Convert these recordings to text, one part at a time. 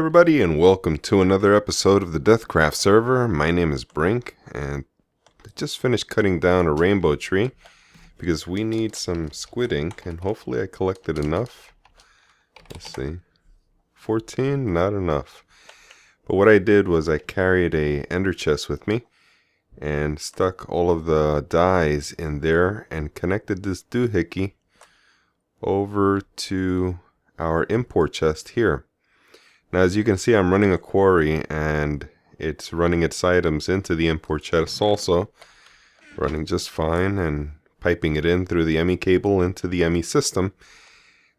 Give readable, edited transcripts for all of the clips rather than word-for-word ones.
everybody, and welcome to another episode of the DeathCraft server. My name is Brink, and I just finished cutting down a rainbow tree because we need some squid ink, and hopefully I collected enough. Let's see. 14? Not enough. But what I did was I carried a ender chest with me and stuck all of the dyes in there and connected this doohickey over to our import chest here. Now, as you can see, I'm running a quarry and it's running its items into the import chest also, running just fine, and piping it in through the ME cable into the ME system.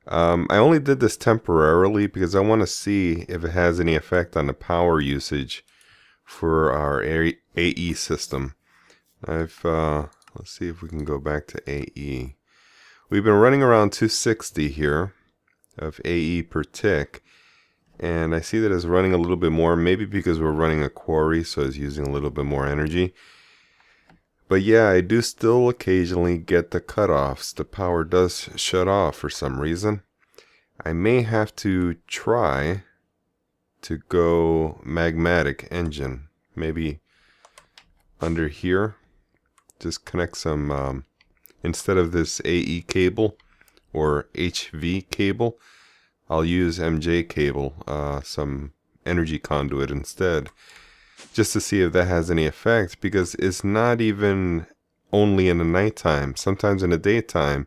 I only did this temporarily because I want to see if it has any effect on the power usage for our AE system. Let's see if we can go back to AE. We've been running around 260 here of AE per tick. And I see that it's running a little bit more, maybe because we're running a quarry, so it's using a little bit more energy. But yeah, I do still occasionally get the cutoffs. The power does shut off for some reason. I may have to try to go magmatic engine. Maybe under here, just connect some, instead of this AE cable or HV cable, I'll use MJ cable, some energy conduit instead, just to see if that has any effect, because it's not even only in the nighttime. Sometimes in the daytime,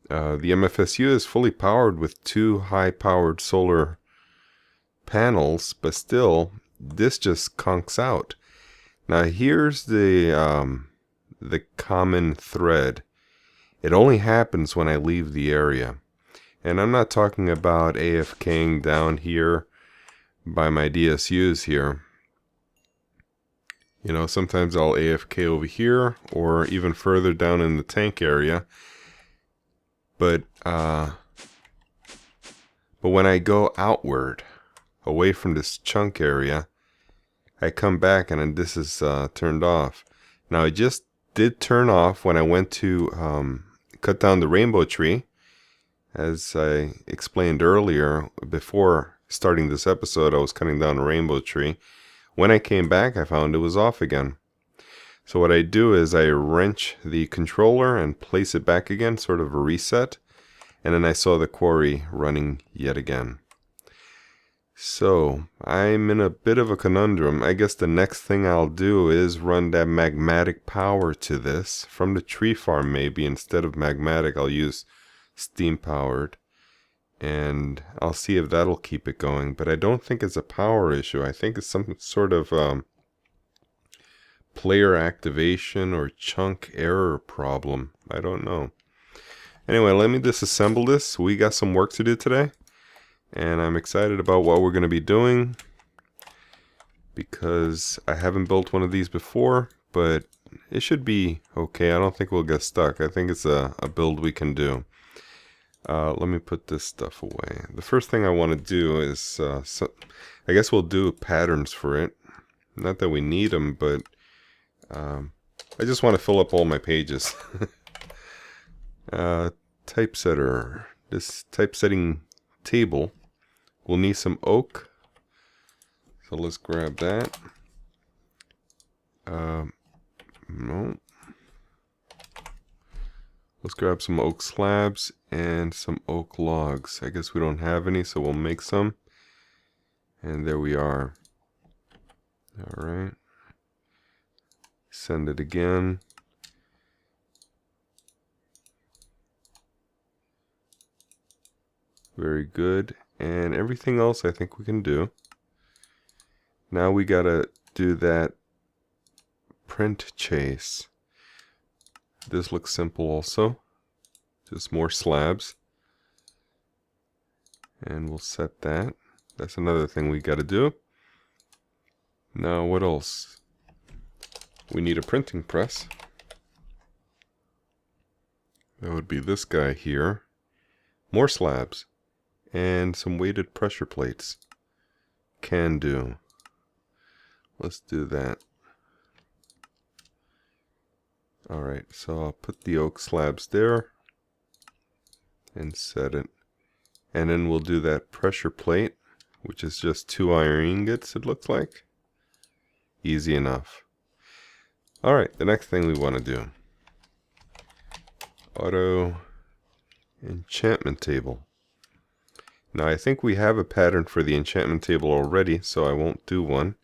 the MFSU is fully powered with 2 high-powered solar panels, but still, this just conks out. Now here's the common thread. It only happens when I leave the area. And I'm not talking about AFKing down here by my DSUs here. You know, sometimes I'll AFK over here or even further down in the tank area. But when I go outward, away from this chunk area, I come back and this is turned off. Now, it just did turn off when I went to cut down the rainbow tree. As I explained earlier, before starting this episode, I was cutting down a rainbow tree. When I came back, I found it was off again. So what I do is I wrench the controller and place it back again, sort of a reset. And then I saw the quarry running yet again. So I'm in a bit of a conundrum. I guess the next thing I'll do is run that magmatic power to this from the tree farm. Maybe instead of magmatic, I'll use steam powered, and I'll see if that'll keep it going. But I don't think it's a power issue. I think it's some sort of player activation or chunk error problem. I don't know. Anyway, let me disassemble this. We got some work to do today, and I'm excited about what we're going to be doing because I haven't built one of these before, but it should be okay. I don't think we'll get stuck. I think it's a build we can do. Let me put this stuff away. The first thing I want to do is, I guess we'll do patterns for it. Not that we need them, but I just want to fill up all my pages. Typesetter. This typesetting table will need some oak. So let's grab that. No. Let's grab some oak slabs and some oak logs. I guess we don't have any, so we'll make some. And there we are. Alright. Send it again. Very good. And everything else I think we can do. Now we gotta do that print chase. This looks simple also. Just more slabs. And we'll set that. That's another thing we got to do. Now what else? We need a printing press. That would be this guy here. More slabs. And some weighted pressure plates. Can do. Let's do that. Alright, so I'll put the oak slabs there and set it. And then we'll do that pressure plate which is just 2 iron ingots, it looks like. Easy enough. Alright, the next thing we want to do. Auto enchantment table. Now I think we have a pattern for the enchantment table already, so I won't do one.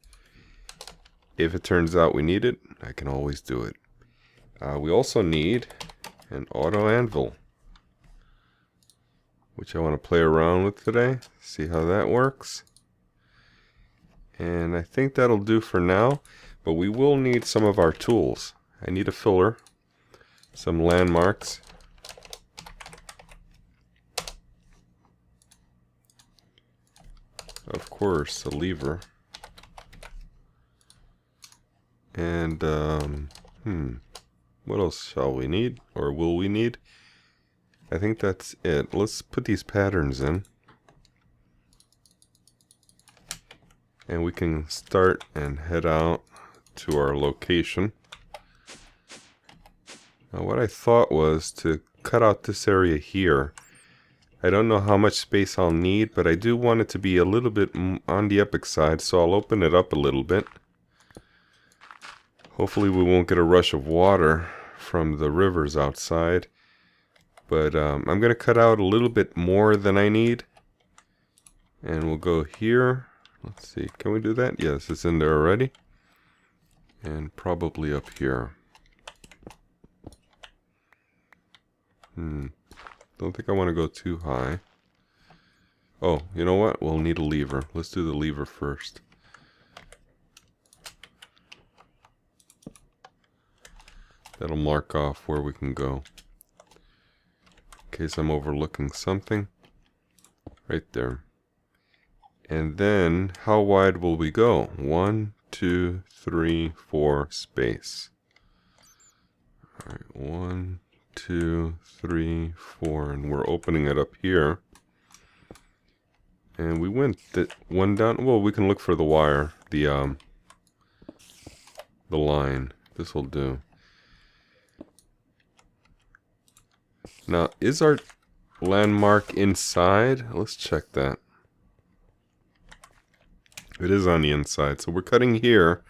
If it turns out we need it, I can always do it. We also need an auto anvil, which I want to play around with today, see how that works. And I think that'll do for now, but we will need some of our tools. I need a filler, some landmarks, of course a lever, and what else shall we need, or will we need? I think that's it. Let's put these patterns in, and we can start and head out to our location. Now what I thought was to cut out this area here. I don't know how much space I'll need, but I do want it to be a little bit on the epic side, so I'll open it up a little bit. Hopefully we won't get a rush of water from the rivers outside. But I'm going to cut out a little bit more than I need. And we'll go here. Let's see, can we do that? Yes, it's in there already. And probably up here. Don't think I want to go too high. Oh, you know what? We'll need a lever. Let's do the lever first. That'll mark off where we can go. In case I'm overlooking something. Right there. And then, how wide will we go? 1, 2, 3, 4 space. Alright, 1, 2, 3, 4, and we're opening it up here. And we went that one down. Well, we can look for the wire, the line. This will do. Now, is our landmark inside? Let's check that. It is on the inside. So we're cutting here.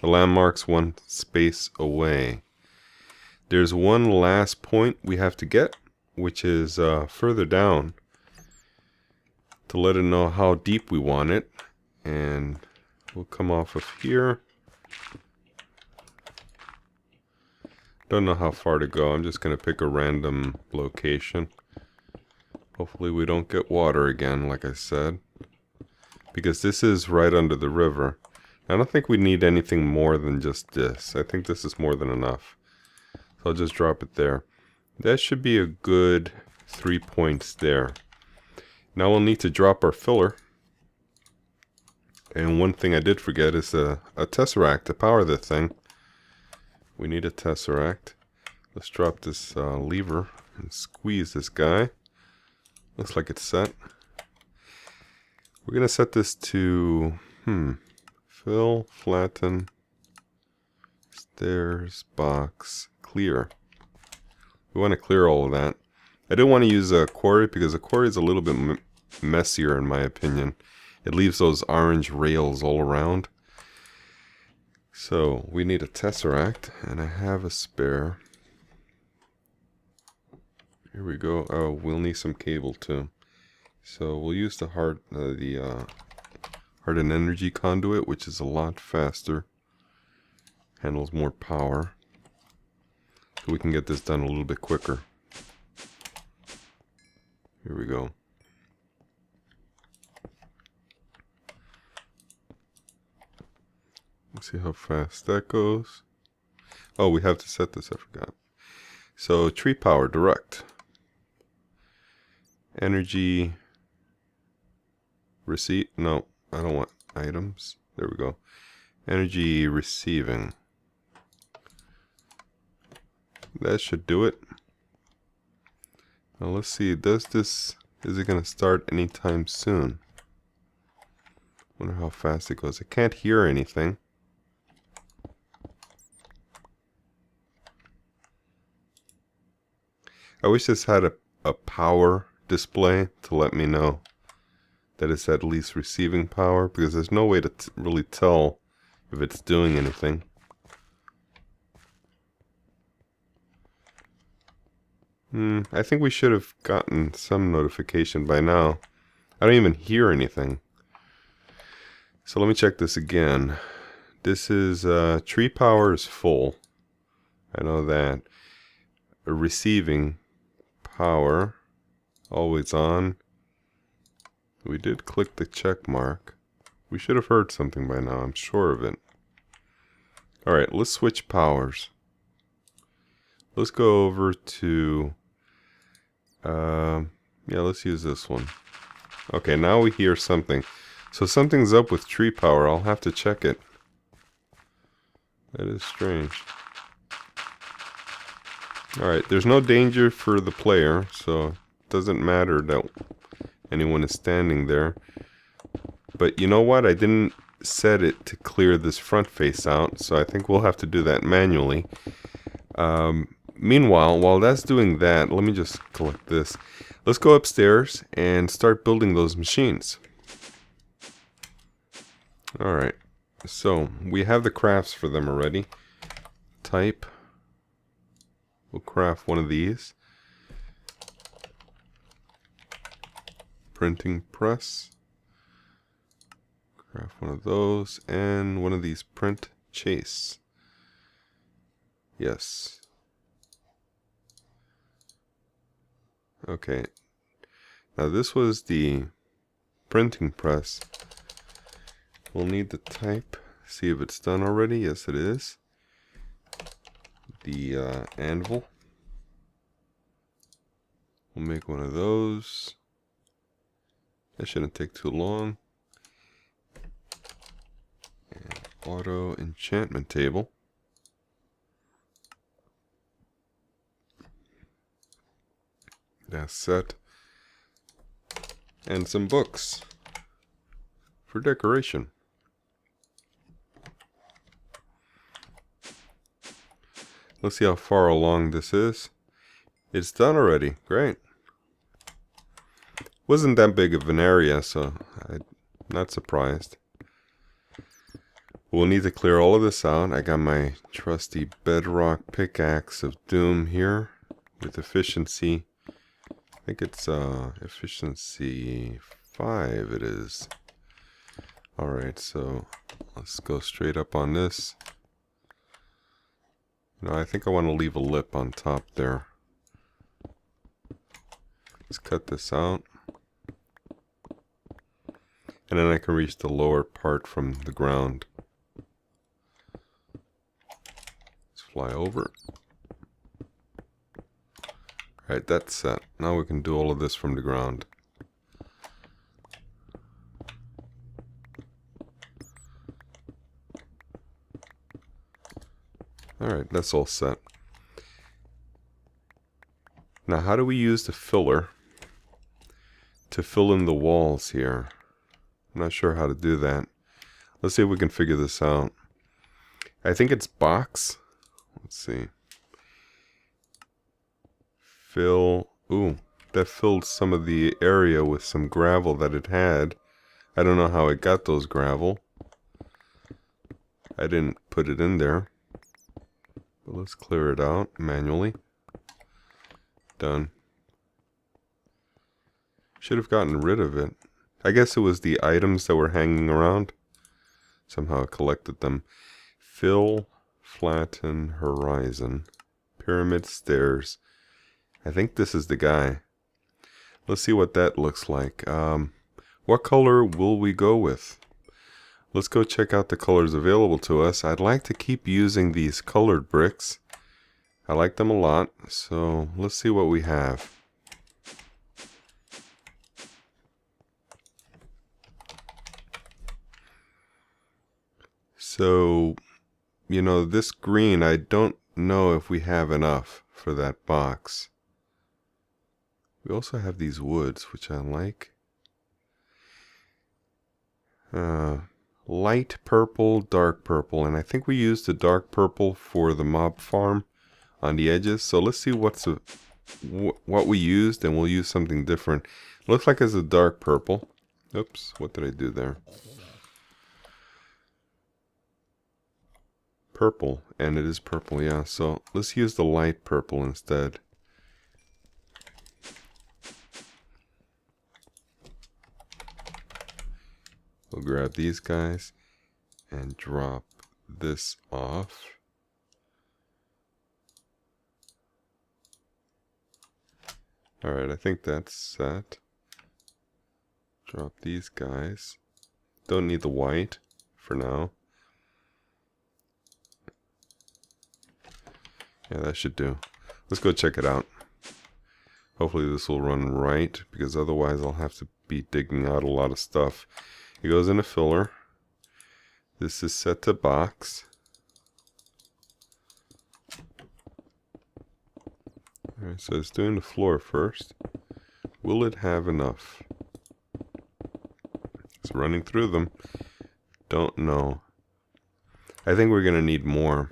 The landmark's 1 space away. There's one last point we have to get, which is further down, to let it know how deep we want it. And we'll come off of here. Don't know how far to go. I'm just going to pick a random location. Hopefully we don't get water again, like I said. Because this is right under the river. I don't think we need anything more than just this. I think this is more than enough. So I'll just drop it there. That should be a good 3 points there. Now we'll need to drop our filler. And one thing I did forget is a tesseract to power the thing. We need a tesseract. Let's drop this lever and squeeze this guy. Looks like it's set. We're going to set this to fill, flatten, stairs, box, clear. We want to clear all of that. I didn't want to use a quarry because a quarry is a little bit messier in my opinion. It leaves those orange rails all around. So we need a tesseract, and I have a spare. Here we go. Oh, we'll need some cable too. So we'll use the hardened energy conduit, which is a lot faster, handles more power, so we can get this done a little bit quicker. Here we go. Let's see how fast that goes. Oh, we have to set this, I forgot. So tree power direct. Energy receipt. No, I don't want items. There we go. Energy receiving. That should do it. Now let's see, is it going to start anytime soon? Wonder how fast it goes. I can't hear anything. I wish this had a power display to let me know that it's at least receiving power, because there's no way to really tell if it's doing anything. I think we should have gotten some notification by now. I don't even hear anything. So let me check this again. This is tree power is full. I know that. Receiving power always on. We did click the check mark. We should have heard something by now, I'm sure of it. Alright, let's switch powers. Let's go over to yeah, let's use this one. Okay, now we hear something. So something's up with tree power. I'll have to check it. That is strange. Alright, there's no danger for the player, so it doesn't matter that anyone is standing there. But you know what? I didn't set it to clear this front face out, so I think we'll have to do that manually. Meanwhile, while that's doing that, let me just collect this. Let's go upstairs and start building those machines. Alright, so we have the crafts for them already. Type. We'll craft one of these. Printing press. Craft one of those. And one of these print chase. Yes. Okay. Now this was the printing press. We'll need the type. See if it's done already. Yes, it is. The anvil. We'll make one of those. That shouldn't take too long. And auto enchantment table. That's set. And some books for decoration. Let's see how far along this is. It's done already. Great. Wasn't that big of an area, so I'm not surprised. We'll need to clear all of this out. I got my trusty bedrock pickaxe of doom here with efficiency. I think it's efficiency 5 it is. Alright, so let's go straight up on this. No, I think I want to leave a lip on top there. Let's cut this out. And then I can reach the lower part from the ground. Let's fly over. Alright, that's set. Now we can do all of this from the ground. Alright, that's all set. Now how do we use the filler to fill in the walls here? I'm not sure how to do that. Let's see if we can figure this out. I think it's box. Let's see. Fill. Ooh, that filled some of the area with some gravel that it had. I don't know how it got those gravel. I didn't put it in there. But let's clear it out manually. Done. Should have gotten rid of it. I guess it was the items that were hanging around. Somehow I collected them. Fill, flatten, horizon. Pyramid stairs. I think this is the guy. Let's see what that looks like. What color will we go with? Let's go check out the colors available to us. I'd like to keep using these colored bricks. I like them a lot. So let's see what we have. So, you know, this green, I don't know if we have enough for that box. We also have these woods, which I like. Light purple, dark purple, and I think we used the dark purple for the mob farm on the edges. So let's see what we used, and we'll use something different. Looks like it's a dark purple. Oops, what did I do there? Purple, and it is purple, yeah. So let's use the light purple instead. We'll grab these guys and drop this off. Alright, I think that's set. Drop these guys. Don't need the white for now. Yeah, that should do. Let's go check it out. Hopefully this will run right, because otherwise I'll have to be digging out a lot of stuff. It goes in a filler. This is set to box. Alright, so it's doing the floor first. Will it have enough? It's running through them. Don't know. I think we're gonna need more.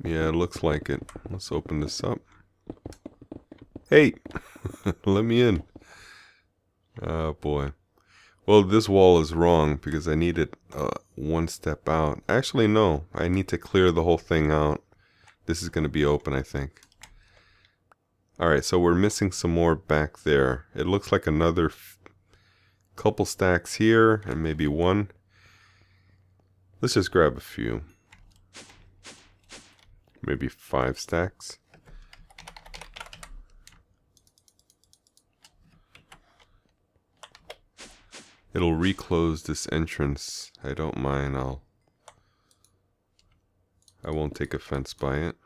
Yeah, it looks like it. Let's open this up. Hey! Let me in. Oh boy. Well, this wall is wrong because I need it one step out. Actually, no. I need to clear the whole thing out. This is going to be open, I think. Alright, so we're missing some more back there. It looks like another couple stacks here and maybe one. Let's just grab a few. Maybe 5 stacks. It'll reclose this entrance. I don't mind. I won't take offense by it.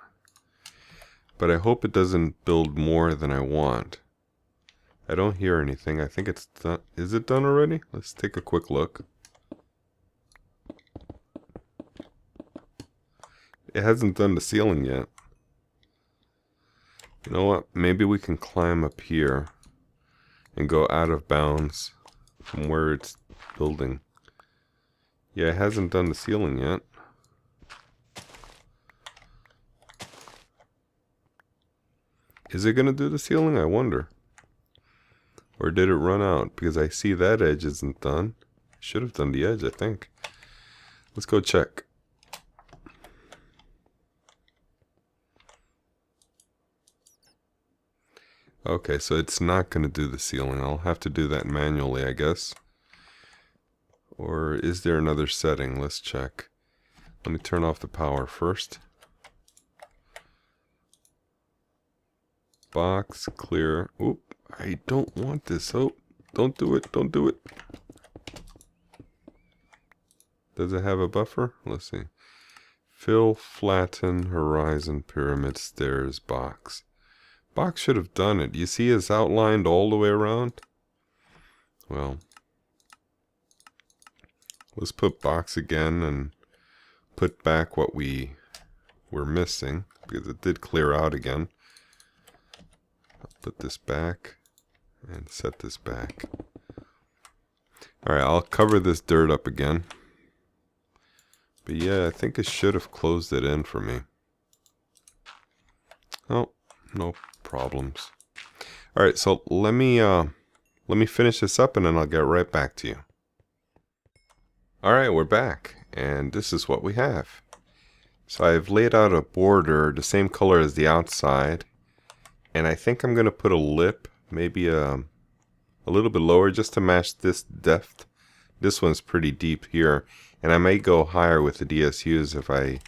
But I hope it doesn't build more than I want. I don't hear anything. I think it's done. Is it done already? Let's take a quick look. It hasn't done the ceiling yet. You know what? Maybe we can climb up here and go out of bounds from where it's building. Yeah, it hasn't done the ceiling yet. Is it gonna do the ceiling? I wonder. Or did it run out? Because I see that edge isn't done. Should have done the edge, I think. Let's go check. Okay, so it's not going to do the ceiling. I'll have to do that manually, I guess. Or is there another setting? Let's check. Let me turn off the power first. Box, clear. Oop, I don't want this. Oh, don't do it, don't do it. Does it have a buffer? Let's see. Fill, flatten, horizon, pyramid, stairs, box. Box should have done it. You see it's outlined all the way around? Well, let's put box again and put back what we were missing, because it did clear out again. I'll put this back and set this back. Alright, I'll cover this dirt up again. But yeah, I think it should have closed it in for me. Oh, no problems. Alright, so let me finish this up and then I'll get right back to you. Alright, we're back, and this is what we have. So I've laid out a border the same color as the outside, and I think I'm going to put a lip, maybe a little bit lower, just to match this depth. This one's pretty deep here, and I may go higher with the DSUs if I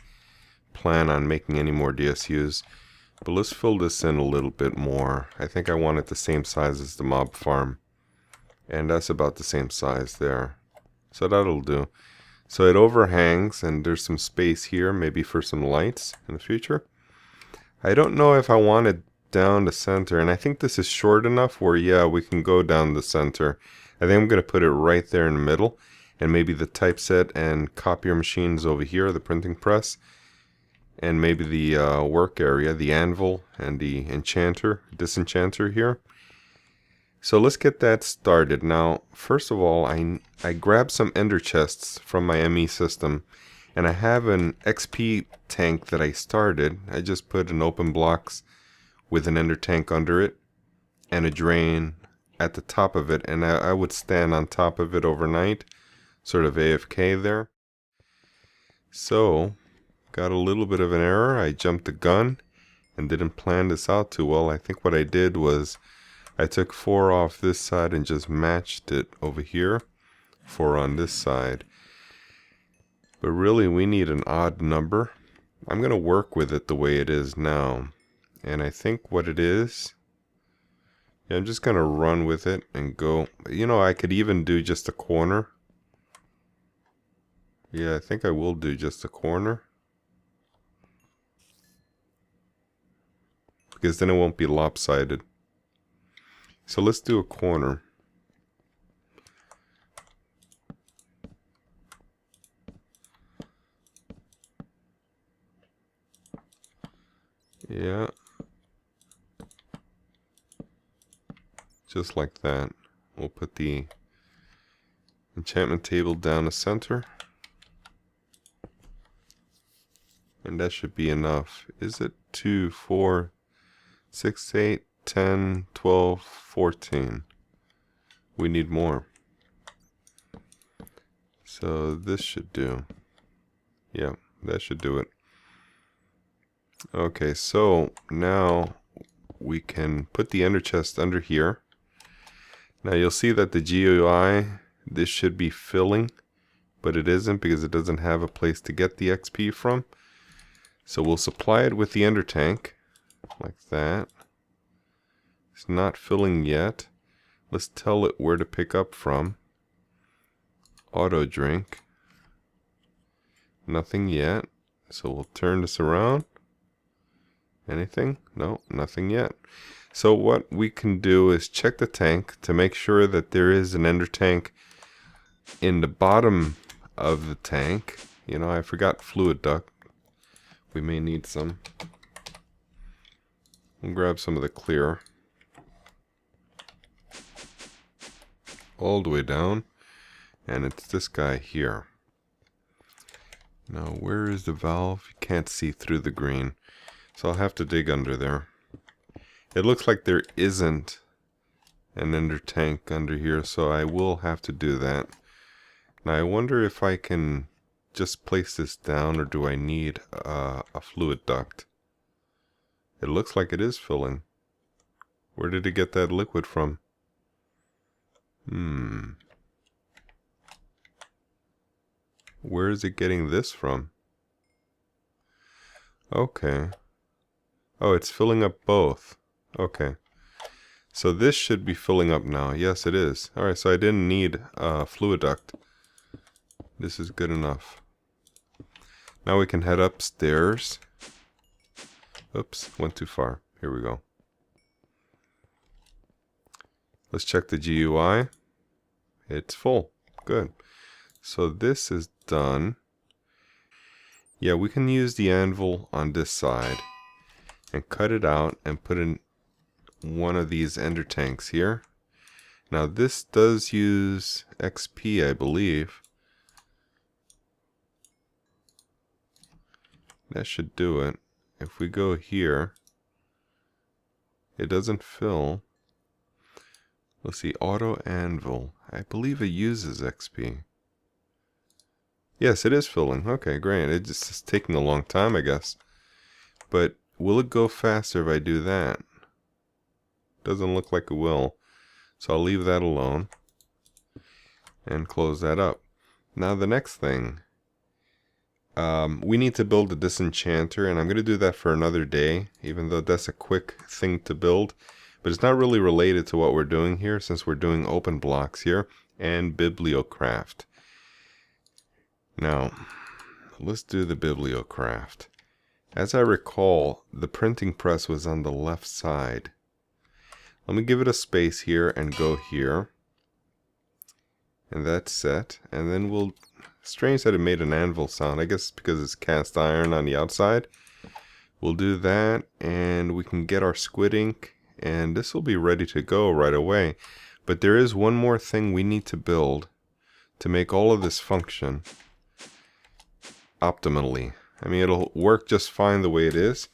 plan on making any more DSUs. But let's fill this in a little bit more. I think I want it the same size as the mob farm, and that's about the same size there. So that'll do. So it overhangs, and there's some space here, maybe for some lights in the future. I don't know if I want it down the center, and I think this is short enough where, yeah, we can go down the center. I think I'm going to put it right there in the middle, and maybe the typeset and copier machines over here, the printing press, and maybe the work area, the anvil and the disenchanter here. So let's get that started. Now, first of all, I grabbed some ender chests from my ME system, and I have an XP tank that I started. I just put an open blocks with an ender tank under it, and a drain, at the top of it, and I would stand on top of it overnight, sort of AFK there. So, got a little bit of an error. I jumped the gun and didn't plan this out too well. I think what I did was I took 4 off this side and just matched it over here, 4 on this side. But really we need an odd number. I'm going to work with it the way it is now. And I think what it is, yeah, I'm just going to run with it and go. You know, I could even do just a corner. Yeah, I think I will do just a corner. Because then it won't be lopsided. So let's do a corner. Yeah. Just like that. We'll put the enchantment table down the center. And that should be enough. Is it 2, 4, 6, 8, 10, 12, 14? We need more. So this should do. Yeah, that should do it. Okay, so now we can put the ender chest under here. Now you'll see that the GUI, this should be filling, but it isn't because it doesn't have a place to get the XP from. So we'll supply it with the ender tank, like that. It's not filling yet. Let's tell it where to pick up from. Auto drink. Nothing yet. So we'll turn this around. Anything? No, nothing yet. So what we can do is check the tank to make sure that there is an ender tank in the bottom of the tank. You know, I forgot fluid duct. We may need some. We'll grab some of the clear. All the way down. And it's this guy here. Now, where is the valve? You can't see through the green. So I'll have to dig under there. It looks like there isn't an ender tank under here, so I will have to do that. Now I wonder if I can just place this down, or do I need a fluid duct? It looks like it is filling. Where did it get that liquid from? Where is it getting this from? Okay. Oh, it's filling up both. Okay. So this should be filling up now. Yes, it is. Alright, so I didn't need a fluid duct. This is good enough. Now we can head upstairs. Oops, went too far. Here we go. Let's check the GUI. It's full. Good. So this is done. Yeah, we can use the anvil on this side and cut it out and put in one of these ender tanks here. Now this does use XP, I believe. That should do it. If we go here, it doesn't fill. Let's see, auto anvil. I believe it uses XP. Yes, it is filling. Okay, great. It's just taking a long time, I guess. But will it go faster if I do that? Doesn't look like it will. So I'll leave that alone and close that up. Now the next thing, we need to build a disenchanter, and I'm going to do that for another day, even though that's a quick thing to build. But it's not really related to what we're doing here, since we're doing open blocks here and bibliocraft. Now, let's do the bibliocraft. As I recall, the printing press was on the left side. Let me give it a space here and go here. And that's set. And then we'll... Strange that it made an anvil sound. I guess because it's cast iron on the outside. We'll do that, and we can get our squid ink, and this will be ready to go right away. But there is one more thing we need to build to make all of this function optimally. I mean, it'll work just fine the way it is,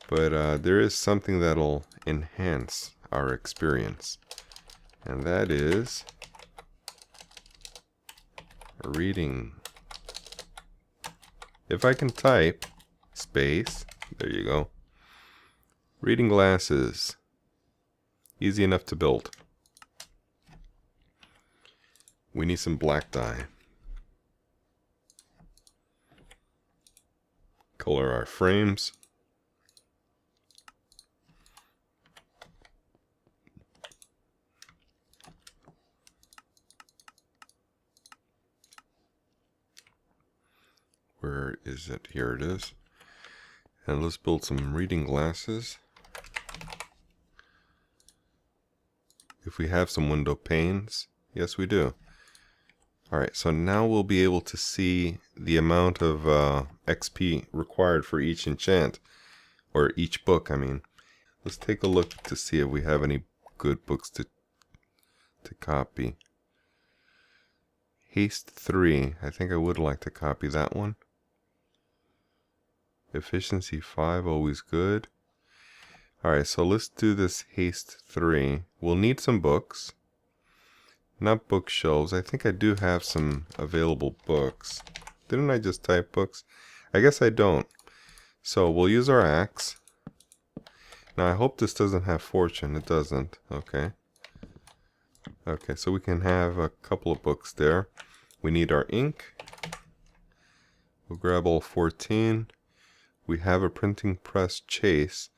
but there is something that'll enhance our experience. And that is reading. If I can type space, there you go. Reading glasses. Easy enough to build. We need some black dye. Color our frames. Where is it? Here it is. And let's build some reading glasses. If we have some window panes. Yes, we do. Alright, so now we'll be able to see the amount of XP required for each enchant. Or each book, I mean. Let's take a look to see if we have any good books to copy. Haste 3. I think I would like to copy that one. Efficiency 5, always good. Alright, so let's do this Haste 3. We'll need some books. Not bookshelves. I think I do have some available books. Didn't I just type books? I guess I don't. So we'll use our axe. Now I hope this doesn't have fortune. It doesn't. Okay. Okay, so we can have a couple of books there. We need our ink. We'll grab all 14. We have a printing press chase.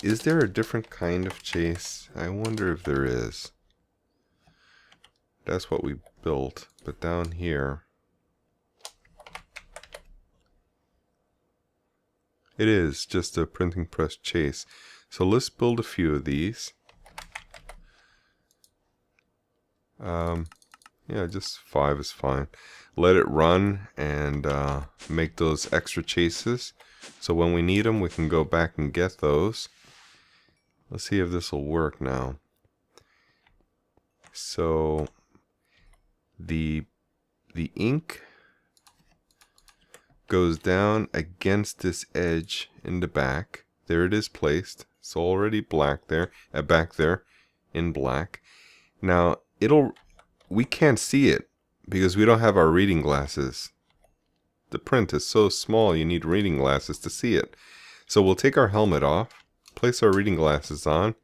Is there a different kind of chase? I wonder if there is. That's what we built. But down here, it is just a printing press chase. So let's build a few of these. Yeah, just 5 is fine. Let it run and make those extra chases. So when we need them, we can go back and get those. Let's see if this will work now. So the ink goes down against this edge in the back. There it is placed. It's already black there, back there in black. Now we can't see it because we don't have our reading glasses. The print is so small you need reading glasses to see it. So we'll take our helmet off, place our reading glasses on,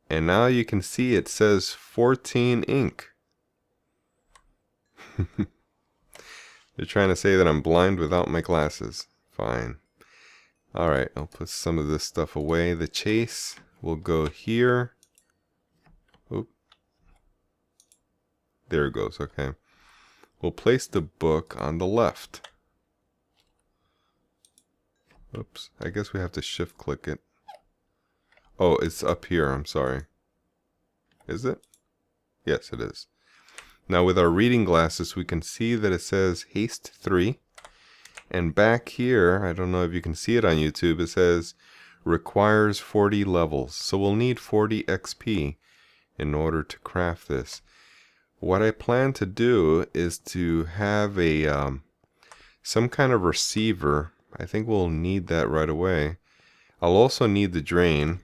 and now you can see it says 14 ink. They're trying to say that I'm blind without my glasses. Fine. Alright, I'll put some of this stuff away. The chase will go here. Oop. There it goes, okay. We'll place the book on the left. Oops, I guess we have to shift click it. Oh, it's up here, I'm sorry. Is it? Yes, it is. Now with our reading glasses, we can see that it says Haste 3. And back here, I don't know if you can see it on YouTube, it says requires 40 levels. So we'll need 40 XP in order to craft this. What I plan to do is to have a some kind of receiver. I think we'll need that right away. I'll also need the drain.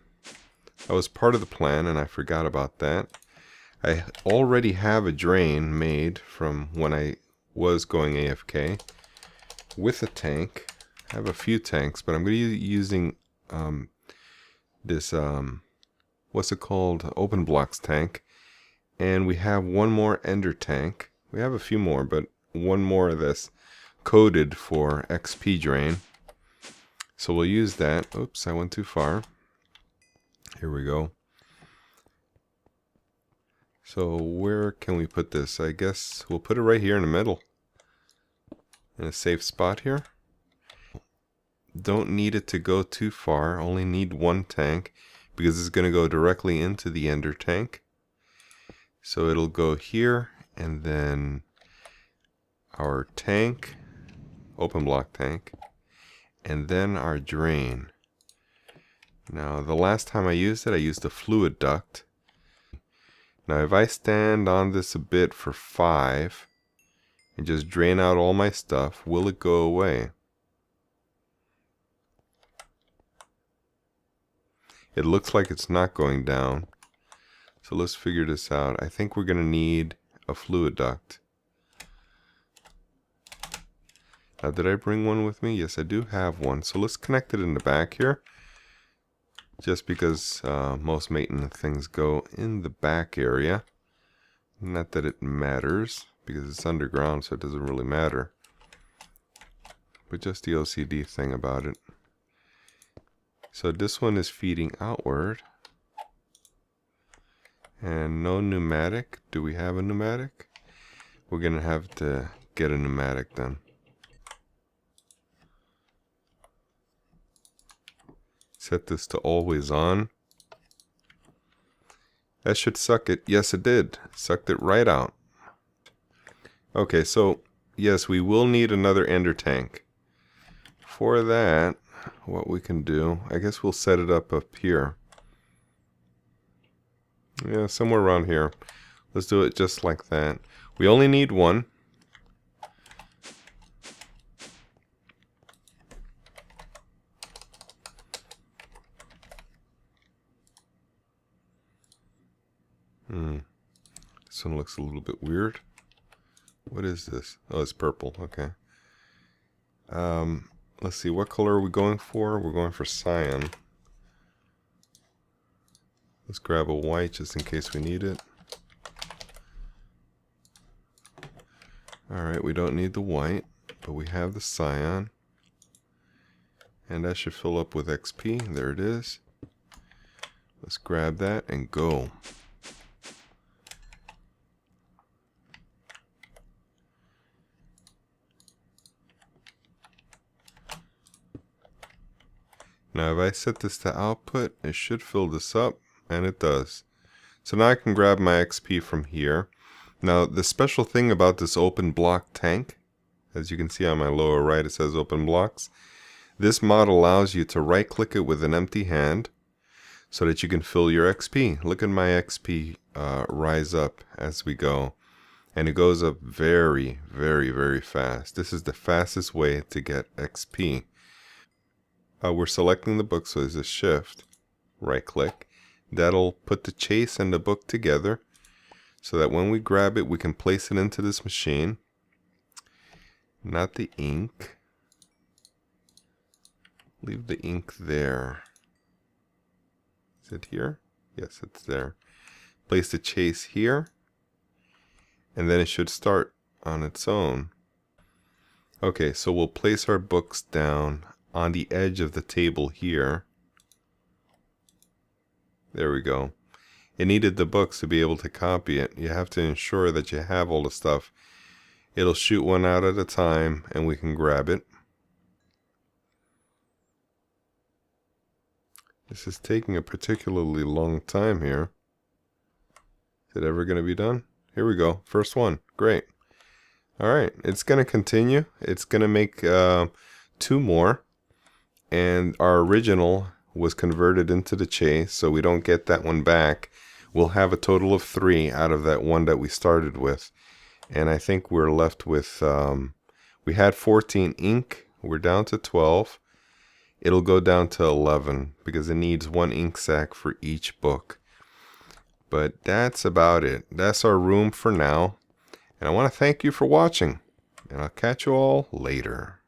That was part of the plan and I forgot about that. I already have a drain made from when I was going AFK with a tank. I have a few tanks, but I'm going to be using this, what's it called? Openblocks tank. And we have one more ender tank. We have a few more, but one more of this coded for XP drain. So we'll use that. Oops, I went too far. Here we go. So where can we put this? I guess we'll put it right here in the middle. In a safe spot here. Don't need it to go too far. Only need one tank because it's going to go directly into the ender tank. So it'll go here and then our tank, open block tank, and then our drain. Now the last time I used it, I used a fluid duct. Now if I stand on this a bit for 5 and just drain out all my stuff, will it go away? It looks like it's not going down. So let's figure this out. I think we're going to need a fluid duct. Now, did I bring one with me? Yes, I do have one. So let's connect it in the back here. Just because most maintenance things go in the back area. Not that it matters, because it's underground, so it doesn't really matter. But just the OCD thing about it. So this one is feeding outward. And no pneumatic. Do we have a pneumatic? We're going to have to get a pneumatic then. Set this to always on. That should suck it. Yes, it did. Sucked it right out. Okay, so yes, we will need another ender tank. For that, what we can do, I guess we'll set it up here. Yeah, somewhere around here. Let's do it just like that. We only need one. This one looks a little bit weird. What is this? Oh, it's purple. Okay. Let's see. What color are we going for? We're going for cyan. Let's grab a white just in case we need it. Alright, we don't need the white, but we have the cyan. And that should fill up with XP. There it is. Let's grab that and go. Now if I set this to output, it should fill this up, and it does. So now I can grab my XP from here. Now the special thing about this open block tank, as you can see on my lower right it says open blocks. This mod allows you to right click it with an empty hand so that you can fill your XP. Look at my XP rise up as we go. And it goes up very, very, very fast. This is the fastest way to get XP. We're selecting the book, so there's a shift, right click. That'll put the chase and the book together so that when we grab it, we can place it into this machine. Not the ink. Leave the ink there. Is it here? Yes, it's there. Place the chase here, and then it should start on its own. Okay, so we'll place our books down on the edge of the table here. There we go. It needed the books to be able to copy it. You have to ensure that you have all the stuff. It'll shoot one out at a time and we can grab it. This is taking a particularly long time here. Is it ever going to be done? Here we go. First one. Great. Alright, it's going to continue. It's going to make 2 more. And our original was converted into the chase, so we don't get that one back. We'll have a total of 3 out of that one that we started with. And I think we're left with, we had 14 ink. We're down to 12. It'll go down to 11 because it needs 1 ink sac for each book. But that's about it. That's our room for now. And I want to thank you for watching. And I'll catch you all later.